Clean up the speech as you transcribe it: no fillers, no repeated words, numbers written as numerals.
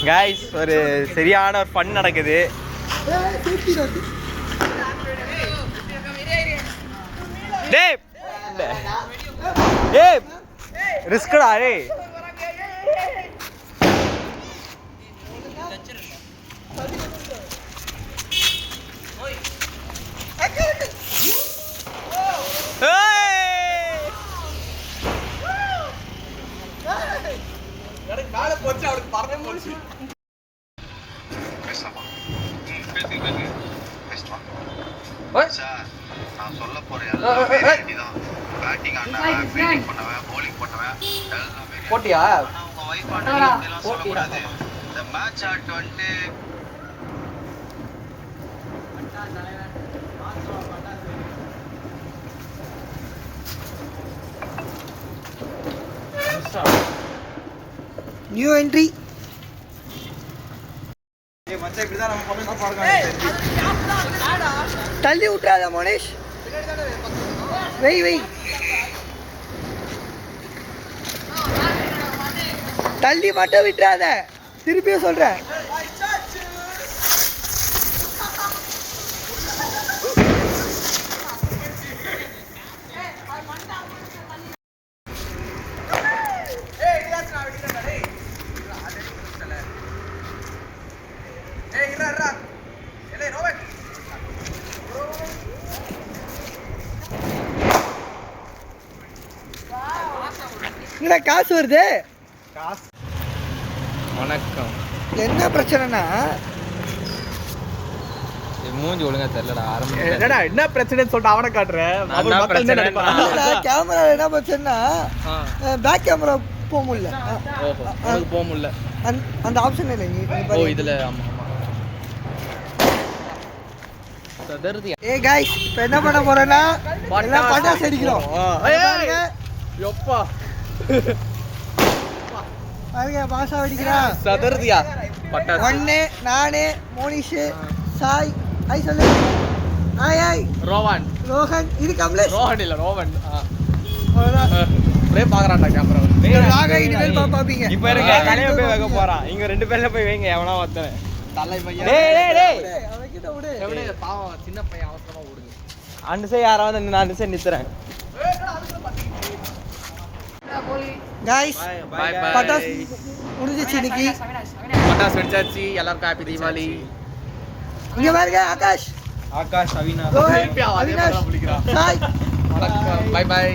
Guys ஒரு சரியான ஒரு ஃபன் நடக்குது. டேய் டேய் ரிஸ்க்டா டேய். காலை போச்சு அவருக்கு பறந்து போச்சு. நான் சொல்ல போறேன் எல்லாம் பேட்டிங் ஆடுனவன், ஃபீல்டிங் பண்ணவன், bowling பண்ணவன் எல்லாமே போட்டியா? ஆனா உங்க வைஃப் ஆடுறதுலாம் சொல்லக்கூடாது. இந்த மேட்ச் ஆட் வந்து நியூ என்ட்ரி. தள்ளி விட்டுறாத மோனேஷ். வெய் தள்ளி மட்டும் விட்டுறாத. திருப்பியும் சொல்றேன். என்ன காசு வருது? காசு. வணக்கம். என்ன பிரச்சனைனா மூஞ்சி ஒழுங்கா தெரியலடா. என்னடா என்ன பிரச்சனைன்னு சொல்லிட்டு அவனை காட்டுறேன். கேமரா என்ன பிரச்சனைனா பேக் கேமரா போக முடியல. ஓஹோ போக முடியல. அந்த ஆப்ஷன் இல்லை. ஓ இதுல ஆமா ஆமா. சதர்தியா. ஏய் गाइस இப்போ என்ன பண்ண போறேன்னா பட்டாசு அடிக்கிறோம். எப்பா பாருங்க பாசா வெடிக்கிறா. சதர்தியா பட்டாசு. ஒண்ணே நானே மோனிஷ் சாய் ஐ சொல்லு. ஐ ரோவன் ரோஹன் இது கமலேஷ். ரோஹன் இல்ல ரோவன். ஒரே பாக்குறான்டா கேமரா. வாங்க இனிமேல் பாப்பீங்க. இப்போ இருக்க கலைய போய் வைக்க போறான். இங்க ரெண்டு பேர்ல போய் வைங்க. எவனா ஒருத்தன் தலை பையன். டேய் டேய் அவகிட்ட விடு. எவனே பாவம் சின்ன பையன் அவசரமா ஓடுங்க. அந்த சைடு யாராவது நான் அந்த சைடு நித்துறேன். Guys bye bye. பட்டாசு முடிஞ்சிச்சு இன்னைக்கு. பட்டாசு வெடிச்சாச்சு. எல்லாருக்கும் ஹாப்பி தீபாவளி. இங்க பாருங்க ஆகாஷ் ஆகாஷ் அவினாஷ் அவினாஷ் சாய் வணக்கம். Bye by.